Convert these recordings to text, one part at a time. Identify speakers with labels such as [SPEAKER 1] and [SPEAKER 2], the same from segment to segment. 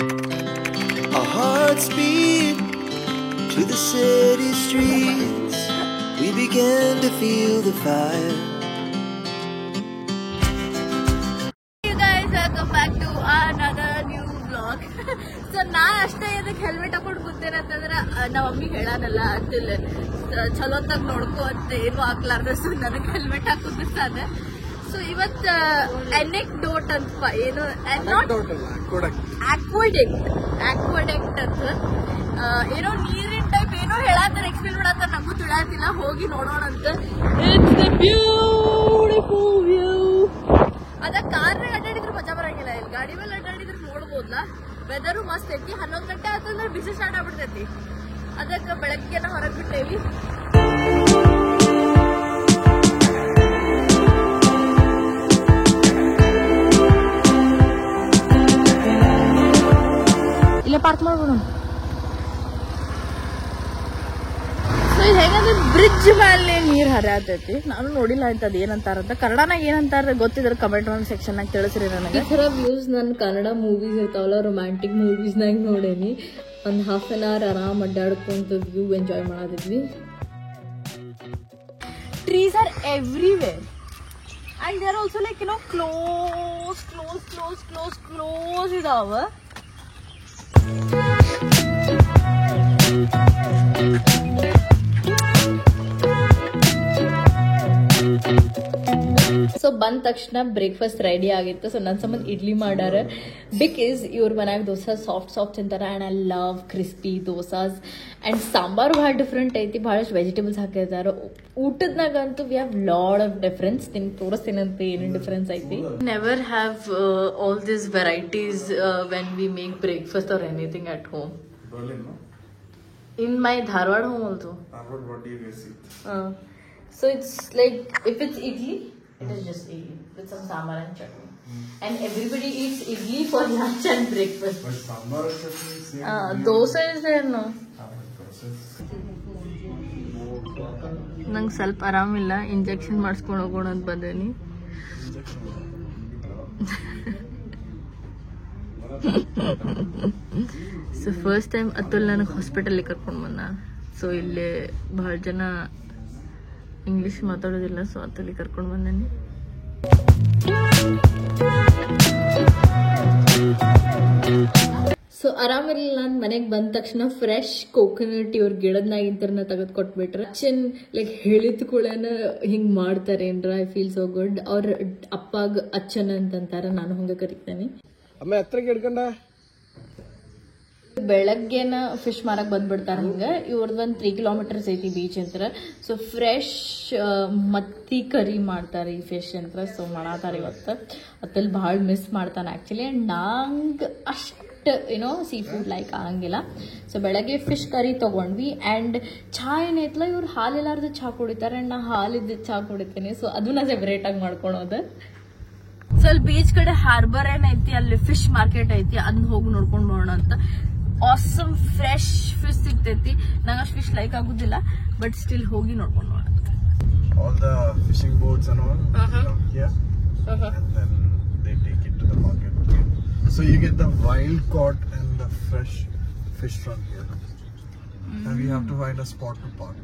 [SPEAKER 1] Our hearts beat to the city streets. We began to feel the fire.
[SPEAKER 2] You guys, welcome back to another new vlog. So ನಾ ಅಷ್ಟೇ ಇದಕ್ಕೆ helmet ಹಾಕೊಂಡು ಕೂತೇನೆ ಅಂತಂದ್ರೆ ನಮ್ಮ ಮಮ್ಮಿಗೆ ಹೇಳಾನಲ್ಲ ಅಂತಿಲ್ಲ ಚಲೋತ್ತಾಗ ನೋಡ್ಕೋ ಅಂತ ಏನು ಹಾಕ್ಲಾರ್ದ ಸೊ ನನಗೆ ಹೆಲ್ಮೆಟ್ ಹಾಕುದಿರ್ತಾನೆ. ಸೊ ಇವತ್ತು ಎನೆಕ್ಡೋಟ್ ಅಂತ ಏನು ಆಕ್ವಾಡೆಕ್ಟ್ ಅಂತ ಏನೋ ನೀರಿನ ಟೈಪ್ ಏನೋ ಹೇಳತ್ತಾರ ಎಕ್ಸ್ಪ್ಲೇನ್ ಮಾಡತ್ತಾರ ನಮಗೂ ತಿಳಿಯತ್ತಿಲ್ಲ ಹೋಗಿ ನೋಡೋಣ ಅಂತ. It's the beautiful view. ಅದ ಕಾರ್ನಾಗ ಅಡ್ಡಾಡಿದ್ರೆ ಮಜಾ ಬರಂಗಿಲ್ಲ, ಇಲ್ಲಿ ಗಾಡಿ ಮೇಲೆ ಅಡ್ಡಾಡಿದ್ರೆ ನೋಡ್ಬೋದ್ಲ. ವೆದರು ಮಸ್ತ್ ಐತಿ. 11 ಗಂಟೆ ಆತಂದ್ರೆ ಬಿಸಿ ಸ್ಟಾರ್ಟ್ ಆಗ್ಬಿಡ್ತೈತಿ. ಅದಕ್ಕೆ ಬೆಳಗ್ಗೆನ ಹೊರಗೆ ಬಿಟ್ಟೇವಿ. ಇಲ್ಲೇ ಪಾರ್ಕ್ ಮಾಡ್ಬೋಣ. ಸೊ ಇದು ಹೆಂಗಂದ್ರೆ ಬ್ರಿಡ್ಜ್ ಮೇಲೆ ನೀರ್ ಹರಿಯತೈತಿ. ನಾನು ನೋಡಿಲ್ಲ ಅಂತ ಅದ್ ಏನಂತಾರಂತ, ಕನ್ನಡನಾಗ ಏನಂತಾರ ಗೊತ್ತಿದ್ರೆ ಕಮೆಂಟ್ ಒಂದು ಸೆಕ್ಷನ್ ನಾಗ ತಿಳಿಸ್ರಿ ನನಗೆ. ಈ ಥರ ವ್ಯೂಸ್ ನಾನು ಕನ್ನಡ ಮೂವೀಸ್ ಇರ್ತಾವಲ್ಲ, ರೊಮ್ಯಾಂಟಿಕ್ ಮೂವೀಸ್ನಾಗ ನೋಡೇನಿ. ಒಂದು ಹಾಫ್ ಆನ್ ಅವರ್ ಆರಾಮ್ ಅಡ್ಡಾಡ್ಕೊಂತ ವ್ಯೂ ಎಂಜಾಯ್ ಮಾಡಿದ್ವಿ. Trees are everywhere and they are also like you know close ಇದಾವ. ಸೊ ಬಂದ ತಕ್ಷಣ ಬ್ರೇಕ್ಫಾಸ್ಟ್ ರೆಡಿ ಆಗಿತ್ತು. ಸೊ ನನ್ನ ಸಂಬಂಧ ಇಡ್ಲಿ ಮಾಡಾರ. ಬಿಕಾಸ್ ಇವ್ರ ಮನ್ಯಾಗ ದೋಸಾ ಸಾಫ್ಟ್ ತಿಂತಾರ and I love crispy dosas. And sambar ಭಾಳ ಡಿಫ್ರೆಂಟ್ ಐತಿ, ಭಾಳಷ್ಟು ವೆಜಿಟೇಬಲ್ಸ್ ಹಾಕಿರ್ತಾರ. ಊಟದ್ನಾಗಂತೂ we have lot of difference. ನಿಮ್ಗೆ ತೋರಿಸ್ತೀನಂತ ಏನೇನು ಡಿಫ್ರೆನ್ಸ್ ಐತಿ. Never have all this varieties when we make breakfast or anything at home. In my Dharwad home also.
[SPEAKER 3] Dharwad, what do you guys eat?
[SPEAKER 2] So it's like, if it's idli, it is just idli with some sambar and chutney. And everybody eats idli for lunch and breakfast.
[SPEAKER 3] But sambar and chutney is same.
[SPEAKER 2] Dosa is there, no?
[SPEAKER 3] Dosa is...
[SPEAKER 2] ನಂಗೆ ಸ್ವಲ್ಪ ಆರಾಮಿಲ್ಲ, injection ಮಾಡಿಸ್ಕೊಂಡು ಹೋಗೋಣ ಅಂತ ಬಂದೇನಿ. So first time Atul ನನಗೆ ಹಾಸ್ಪಿಟಲಿಗೆ ಕರ್ಕೊಂಡು ಬಂದ. ಸೊ ಇಲ್ಲಿ ಬಹಳ ಜನ ಇಂಗ್ಲೀಷ್ ಮಾತಾಡೋದಿಲ್ಲ, ಸೊ ಅತುಲಿಗೆ ಕರ್ಕೊಂಡು ಬಂದೇನಿ. ಸೊ ಆರಾಮಿರಲಿಲ್ಲ. ನಾನು ಮನೆಗೆ ಬಂದ ತಕ್ಷಣ ಫ್ರೆಶ್ ಕೋಕೋನಟ್ ಇವ್ರ ಗಿಡದ್ನಾಗಿಂತರನ್ನ ತೆಗೆದು ಕೊಟ್ಬಿಟ್ರೆ ಲೈಕ್ ಹೇಳಿದ ಕೂಡನ ಹಿಂಗ್ ಮಾಡ್ತಾರೆ ಏನ್ರ. I feel so good. ಅವ್ರ ಅಪ್ಪಾಗ ಅಚ್ಚನ್ ಅಂತಂತಾರ, ನಾನು ಹಂಗ ಕರಿತೇನೆ.
[SPEAKER 3] ಅಮ್ಮ ಎತ್ತರಕ್ಕೆ ಹಿಡ್ಕೊಂಡ
[SPEAKER 2] ಬೆಳಗ್ಗೆನ ಫಿಶ್ ಮಾರಕ್ ಬಂದ್ಬಿಡ್ತಾರ. ಹಿಂಗ ಇವ್ರದ್ದು 3 ಕಿಲೋಮೀಟರ್ಸ್ ಐತಿ ಬೀಚ್ ಅಂತ. ಸೊ ಫ್ರೆಶ್ ಮತ್ತಿ ಕರಿ ಮಾಡ್ತಾರೆ ಈ ಫಿಶ್ ಅಂತ. ಸೊ ಮಾಡಾತಾರ ಇವತ್ತು. ಅತ್ತಲ್ಲಿ ಭಾಳ ಮಿಸ್ ಮಾಡ್ತಾನೆ ಆ್ಯಕ್ಚುಲಿ. ಆ್ಯಂಡ್ ನಂಗೆ ಅಷ್ಟು ಏನೋ ಸೀ ಫುಡ್ ಲೈಕ್ ಆಗಂಗಿಲ್ಲ. ಸೊ ಬೆಳಗ್ಗೆ ಫಿಶ್ ಕರಿ ತೊಗೊಂಡ್ವಿ. ಆ್ಯಂಡ್ ಚಹಾ ಏನೈತಲ್ಲ, ಇವ್ರು ಹಾಲಿಲ್ಲಾರ್ದು ಚಹಾ ಕುಡಿತಾರೆ. ಆ್ಯಂಡ್ ನಾ ಹಾಲಿದ್ದು ಚಹಾ ಕುಡಿತೀನಿ. ಸೊ ಅದನ್ನ ಸೆಪರೇಟಾಗಿ ಮಾಡ್ಕೊಳೋದು. ಸೊ ಅಲ್ಲಿ ಬೀಚ್ ಕಡೆ ಹಾರ್ಬರ್ ಏನೈತಿ, ಅಲ್ಲಿ ಫಿಶ್ ಮಾರ್ಕೆಟ್ ಐತಿ, ಅದನ್ನ ಹೋಗಿ ನೋಡ್ಕೊಂಡು ಬರೋಣ ಅಂತ. ಆಸಮ್ ಫ್ರೆಶ್ ಫಿಶ್ ಸಿಗ್ತೈತಿ. ನಂಗೆ ಅಷ್ಟು ಫಿಶ್ ಲೈಕ್ ಆಗುದಿಲ್ಲ, ಬಟ್ ಸ್ಟಿಲ್ ಹೋಗಿ ನೋಡ್ಕೊಂಡು ಬರೋಣ.
[SPEAKER 3] all the fishing boats and all down here, and then they take it to the market. Okay? So you get the wild caught and the fresh fish from here. And we have to find a spot to park.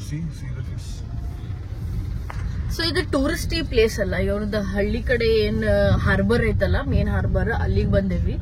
[SPEAKER 3] See the fish.
[SPEAKER 2] So ಇದು ಟೂರಿಸ್ಟಿ place ಅಲ್ಲ, ಇವ್ರದ್ದು ಹಳ್ಳಿ ಕಡೆ ಏನ್ harbour ಐತಲ್ಲ, main harbour, ಅಲ್ಲಿಗೆ ಬಂದೇವಿ.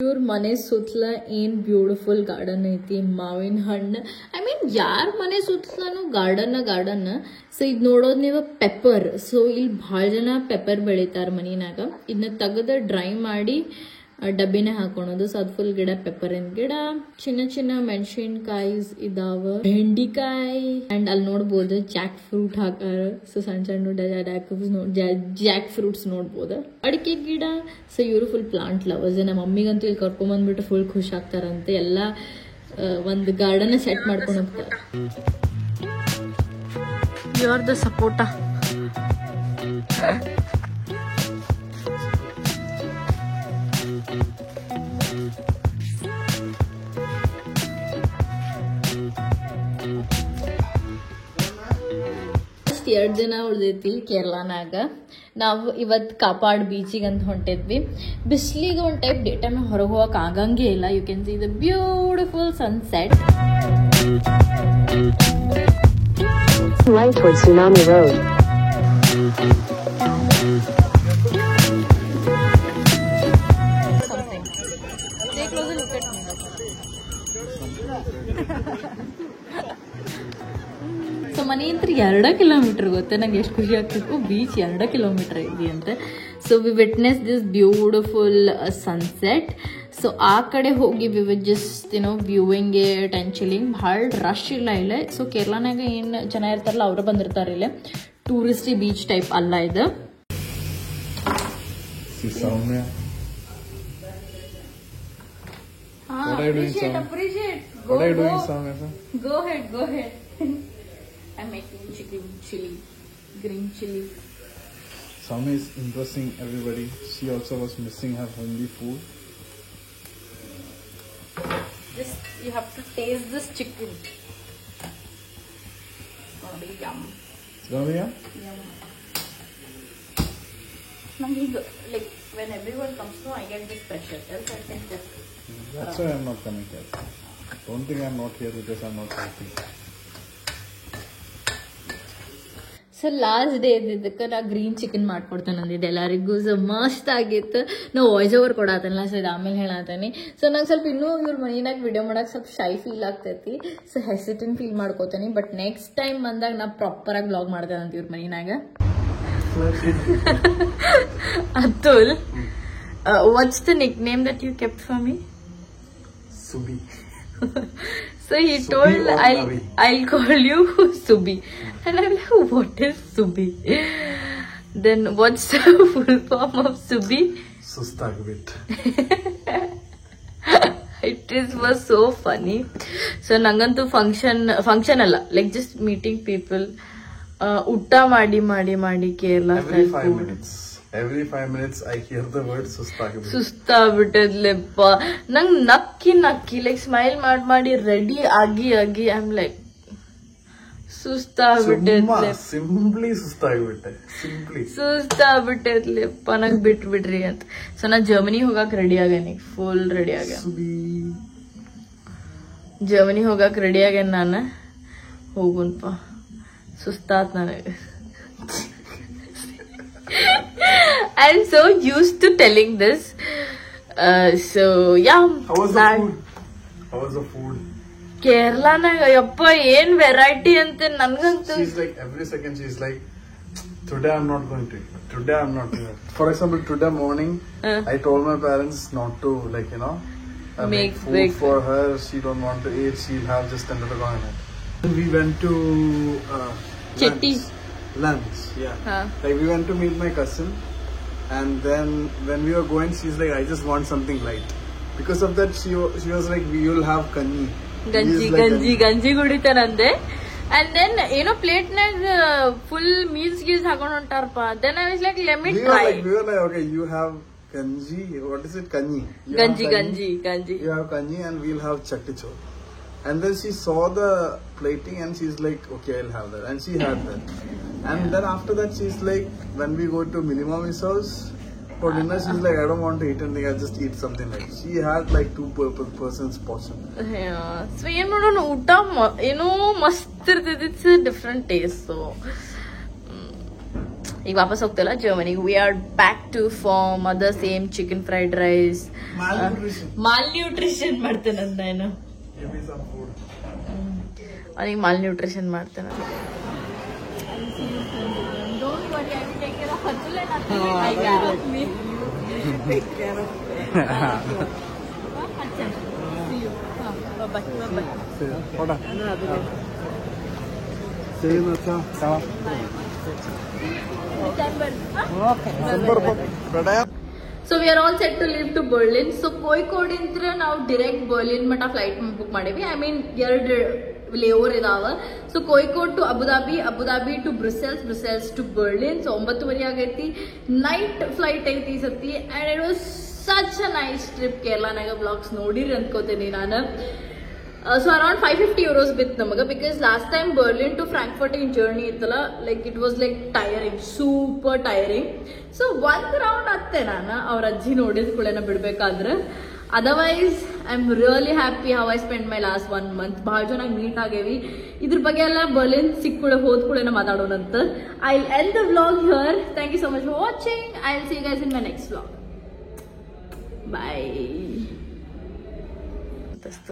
[SPEAKER 2] ಇವ್ರ ಮನೆ ಸುತ್ತಲ ಏನ್ ಬ್ಯೂಟಿಫುಲ್ ಗಾರ್ಡನ್ ಐತಿ, ಮಾವಿನ ಹಣ್ಣು. ಐ ಮೀನ್ ಯಾರ ಮನೆ ಸುತ್ತಲೂ ಗಾರ್ಡನ್. ಸೊ ಇದು ನೋಡೋದು ನೀವು ಪೆಪ್ಪರ್. ಸೊ ಇಲ್ಲಿ ಭಾಳ ಜನ ಪೆಪ್ಪರ್ ಬೆಳಿತಾರ ಮನಿನಾಗ. ಇದನ್ನ ತೆಗೆದು ಡ್ರೈ ಮಾಡಿ ಡಬ್ಬಿನೇ ಹಾಕೊಳೋದು. ಸೊ ಅದು ಫುಲ್ ಗಿಡ, ಪೆಪ್ಪರಿನ ಗಿಡ. ಚಿನ್ನ ಮೆಣಸಿನ್ಕಾಯಿ ಇದಾವ, ಬೆಂಡಿಕಾಯಿ. ಅಂಡ್ ಅಲ್ಲಿ ನೋಡ್ಬೋದು ಜಾಕ್ ಫ್ರೂಟ್ ಹಾಕಾರ. ಸೊ ಸಣ್ಣ ಜಾಕ್ ಫ್ರೂಟ್ಸ್ ನೋಡ್ಬೋದು. ಅಡಿಕೆ ಗಿಡ. ಸೊ ಇವರು ಫುಲ್ ಪ್ಲಾಂಟ್ ಲವರ್ಸ್. ನಮ್ಮ ಮಮ್ಮಿಗಂತೂ ಇಲ್ಲಿ ಕರ್ಕೊಂಬಂದ್ಬಿಟ್ಟು ಫುಲ್ ಖುಷಿ ಆಗ್ತಾರಂತೆ. ಎಲ್ಲ ಒಂದು ಗಾರ್ಡನ್ ಸೆಟ್ ಮಾಡ್ಕೊಂಡು ಹೋಗ್ತಾರೆ. You are the ಸಪೋರ್ಟ. 2 ದಿನ ಉಳ್ದೈತಿ ಕೇರಳನಾಗ. ನಾವು ಇವತ್ತು ಕಾಪಾಡ್ ಬೀಚಿಗೆ ಅಂತ ಹೊಂಟಿದ್ವಿ. ಬಿಸಿಲಿಗೆ ಒಂದು ಟೈಪ್ ಡೇ ಟೈಮ್ ಹೊರಗೆ ಹೋಗಕ್ಕೆ ಆಗಂಗೇ ಇಲ್ಲ. You can see the beautiful sunset.
[SPEAKER 4] Right towards Tsunami Road.
[SPEAKER 2] Something. Take closer look at me. So ಮನೆಯಂತ್ರ 2 ಕಿಲೋಮೀಟರ್ ಗೊತ್ತೆ. ನಂಗೆ ಎಷ್ಟು ಖುಷಿ ಆಗ್ತಿತ್ತು, ಬೀಚ್ 2 ಕಿಲೋಮೀಟರ್ ಇದೆ ಅಂತೆ. So we witness this beautiful sunset. So ಆ ಕಡೆ ಹೋಗಿ we will just viewing it and chilling. ಭಾಳ ರಶ್ ಇಲ್ಲ ಇಲ್ಲೇ. ಸೊ ಕೇರಳನಾಗ ಏನು ಜನ ಇರ್ತಾರಲ್ಲ ಅವರು ಬಂದಿರ್ತಾರೆ ಇಲ್ಲೇ. ಟೂರಿಸ್ಟಿ ಬೀಚ್ ಟೈಪ್ ಅಲ್ಲ ಇದು. Appreciate. What are you doing, Soumya? Go ahead. I'm making green chili.
[SPEAKER 3] Soumya is impressing everybody. She also was missing her healthy food.
[SPEAKER 2] Just you have to taste this chicken. Oh, yum.
[SPEAKER 3] It's gonna be yum?
[SPEAKER 2] Like when everyone comes to, I get this pressure. Else I think that.
[SPEAKER 3] That's why I'm not coming here. Don't think I'm not here because I'm not happy.
[SPEAKER 2] So last day ಇದ್ದಿದ್ದಕ್ಕೆ ನಾ green chicken ಮಾಡ್ಕೊಡ್ತೇನೆ ಅಂದಿದ್ದೆ ಎಲ್ಲರಿಗೂ. So ಮಸ್ತ್ ಆಗಿತ್ತು. ನಾವು voice over ಕೊಡತ್ತಲ್ಲ, so ಇದು ಆಮೇಲೆ ಹೇಳತ್ತೇನೆ. So ನಂಗೆ ಸ್ವಲ್ಪ ಇನ್ನೂ ಇವ್ರ ಮನಿನಾಗ ವಿಡಿಯೋ ಮಾಡೋಕೆ ಸ್ವಲ್ಪ ಶೈ ಫೀಲ್ ಆಗ್ತೈತಿ. ಸೊ ಹೆಸಿಟೆಂಟ್ ಫೀಲ್ ಮಾಡ್ಕೋತೀನಿ. ಬಟ್ ನೆಕ್ಸ್ಟ್ ಟೈಮ್ ಬಂದಾಗ ನಾ ಪ್ರಾಪರಾಗಿ ಬ್ಲಾಗ್ ಮಾಡ್ತೇನೆ ಅಂತ ಇವ್ರ ಮನಿನಾಗ. Atul, what's the nickname that you kept for me?
[SPEAKER 3] Subi.
[SPEAKER 2] So he told I'll call you Subi. And I'm like, what is Subi? Then what's the full form of Subi?
[SPEAKER 3] Sustagvit.
[SPEAKER 2] Was so funny. So ನಂಗಂತೂ function ಅಲ್ಲ, like just meeting people. ಊಟ ಮಾಡಿ Kerala.
[SPEAKER 3] Every 5 minutes I hear the word
[SPEAKER 2] ಸುಸ್ತಾಗ್ಬಿಟ್ಟದ್ಲೆಪ್ಪ. ನಂಗೆ ನಕ್ಕಿ like smile ಮಾಡಿ ready ಆಗಿ I am like ಸುಸ್ತಾಗ್ಬಿಟ್ಟದ್ಲೆಪ್ಪ. ನಂಗೆ ಬಿಟ್ಬಿಡ್ರಿ ಅಂತ. So ನಾ ಜರ್ಮನಿ ಹೋಗಕ್ ರೆಡಿ ಆಗೇನಿ. ಫುಲ್ ರೆಡಿ ಆಗ್ಯಾನ. ಜರ್ಮನಿ ಹೋಗಕ್ ರೆಡಿ ಆಗ್ಯಾನ ನಾನು. ಹೋಗುನ್ಪ, ಸುಸ್ತಾತ್ ನನಗೆ. I'm so used to telling this. So yeah.
[SPEAKER 3] How was the food?
[SPEAKER 2] ಕೇರಳನಾಗ ಯಪ್ಪ ಏನ್ ವೆರೈಟಿ ಅಂತ ನನ್ಗಂತೂ.
[SPEAKER 3] She's like every second she's like, today I'm not going to eat. Today I'm not going to eat. For example, today morning I told my parents not to make food for her. She don't want to eat. She'll have just another garment. We went to lunch. Yeah. Like we went to meet my cousin, and then when we were going, she's like, I just want something light. Because of that, she was like, we will have kanji.
[SPEAKER 2] ಗಂಜಿ ಕುಡಿತಾರಂದೆ. And then ಪ್ಲೇಟ್ನಾಗ full meals ಗೀಲ್ಸ್ ಹಾಕೊಂಡ್ ಹೊಂಟಾರಪ್ಪ. Then I was like, let me try.
[SPEAKER 3] We were like, okay, you have kanji. What is it? Kanji.
[SPEAKER 2] Ganji.
[SPEAKER 3] You have kanji, and we'll have chatti chor. And then she saw the plating and she's like, okay, I'll have that. And she had that. And then after that, she's like, when we go to Minimami's house for dinner, she's like, I don't want to eat anything, I'll just eat something like. She had like 2 persons portion.
[SPEAKER 2] Yeah. So ಏನು ನೋಡೋಣ, ಊಟ ಏನೋ ಮಸ್ತ್ ಇರ್ತೈತಿ. It's different taste. So ಈಗ ವಾಪಸ್ ಹೋಗ್ತಲ್ಲ ಜರ್ಮನಿಗೆ. We are back to form other same chicken fried rice. Malnutrition ಮಾಡ್ತೇನಂತ ನಾನು. ಅವನಿಗೆ ಮಾಲ್ ನ್ಯೂಟ್ರಿಷನ್ ಮಾಡ್ತೇನೆ. So we are all set to leave to Berlin. So ಕೋಯಿಕೋಡಿಂದ ನಾವು ಡೈರೆಕ್ಟ್ ಬರ್ಲಿನ್ ಮಟ್ಟ ಫ್ಲೈಟ್ ಬುಕ್ ಮಾಡೇವಿ. ಐ ಮೀನ್ 2 ಲೇಓವರ್ ಇದಾವ. So Kozhikode to Abu Dhabi to Brussels to Berlin. So 9:30 ಆಗೈತಿ. ನೈಟ್ ಫ್ಲೈಟ್ ಐತಿ ಈ ಸತಿ. And it was such a nice trip. ಕೇರಳನಾಗ ಬ್ಲಾಗ್ಸ್ ನೋಡಿರಿ ಅನ್ಕೋತೀನಿ ನಾನು. ಸೊ ಅರೌಂಡ್ 550 euros ಬಿತ್ತು ನಮಗೆ, because last time Berlin to Frankfurt in journey ಇತ್ತಲ್ಲ, like it was like tiring, super tiring. So ಒಂದ್ ರೌಂಡ್ ಅತ್ತೆ ನಾನು ಅವ್ರ ಅಜ್ಜಿ ನೋಡಿದ ಕೂಡೇನ ಬಿಡ್ಬೇಕಾದ್ರೆ. Otherwise I am really happy how I spend my last 1 month. ಭಾಳ ಜನ ಮೀಟ್ ಆಗೇವಿ, ಇದ್ರ ಬಗ್ಗೆ ಎಲ್ಲ ಬರ್ಲಿನ್ ಸಿಕ್ಕೂಡೆ ಹೋದ್ ಕೂಡೇನ ಮಾತಾಡೋಣಂತ. I will end the vlog here. Thank you so much for watching. I will see you guys in my next vlog. Bye.